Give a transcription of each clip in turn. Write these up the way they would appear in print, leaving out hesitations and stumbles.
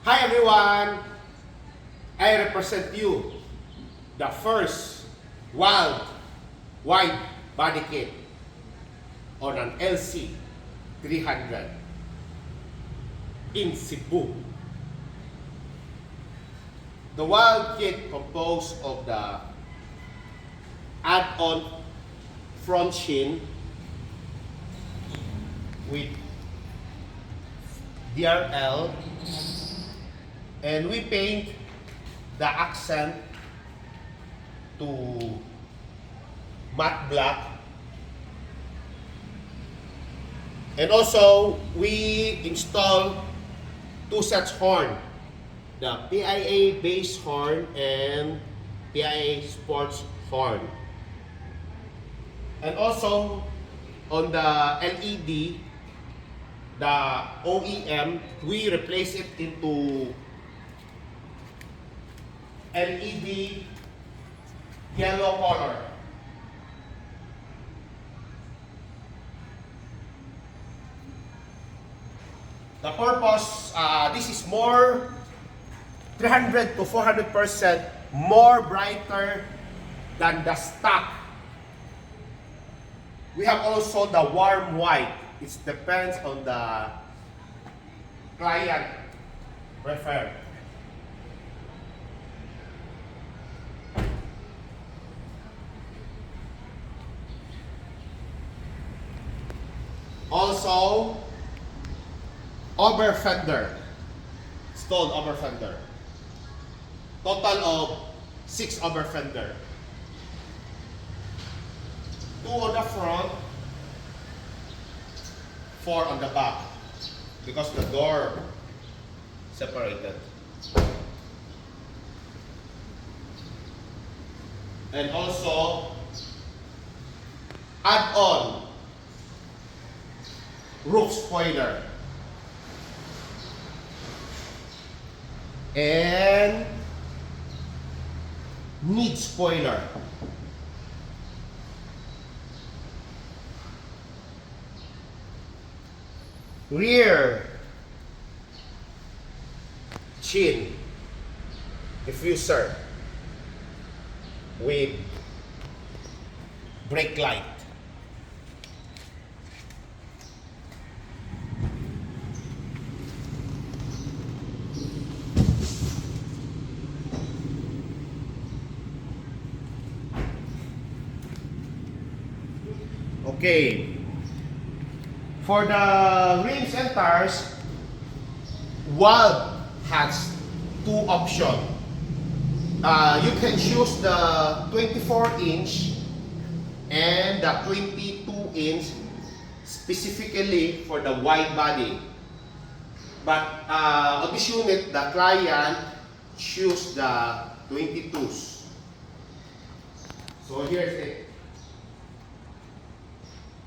Hi everyone! I represent you the first WALD wide body kit on an LC 300 in Cebu. The WALD kit composed of the add-on front shin with DRL, and we paint the accent to matte black, and also we install two sets horn, the PIAA base horn and PIAA sports horn. And also on the LED, the OEM, we replace it into LED yellow color. The purpose, this is more 300 to 400% more brighter than the stock. We have also the warm white. It depends on the client prefer. Also, over fender, installed over fender. Total of 6 over fender. 2 on the front, 4 on the back, because the door separated. And also add-on roof spoiler and mid spoiler. Rear chin diffuser with brake light. Okay. For the rims and tires, WALD has 2 options. You can choose the 24-inch and the 22-inch specifically for the wide body. But on this unit, the client choose the 22s. So here's it.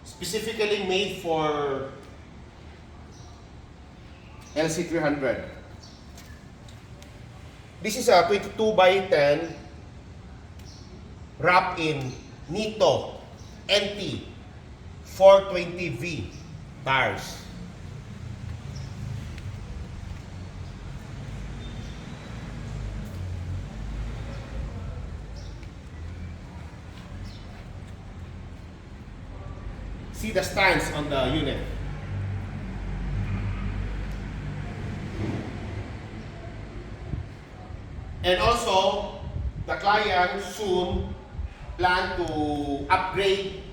Specifically made for LC300. This is a 22 by 10 wrapped in NITTO NT 420V tires. See the stands on the unit. And also, the client soon plan to upgrade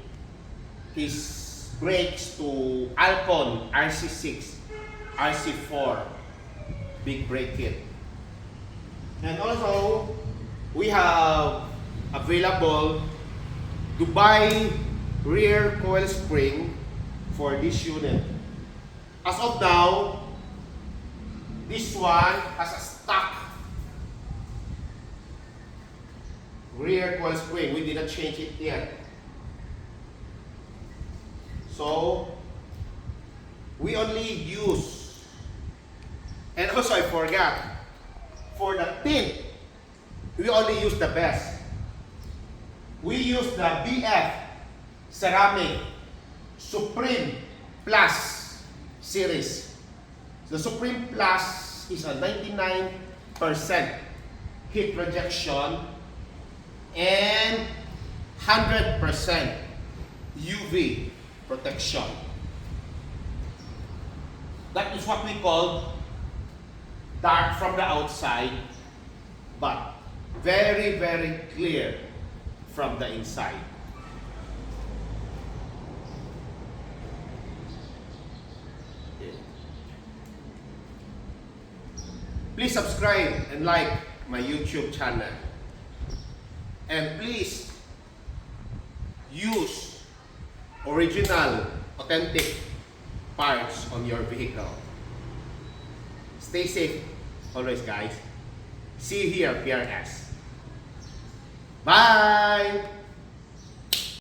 his brakes to Alcon RC6, RC4 big brake kit. And also, we have available Dubai rear coil spring for this unit. As of now, this one has a stock rear coil spring. We didn't change it yet. So we only use, and also I forgot, for the tint, we only use the best. We use the BF Ceramic Supreme Plus series. The Supreme Plus is a 99% heat rejection and 100% UV protection. That is what we call dark from the outside, but very, very clear from the inside. Please subscribe and like my YouTube channel. And please use original, authentic parts on your vehicle. Stay safe always, guys. See you here, PRS. Bye!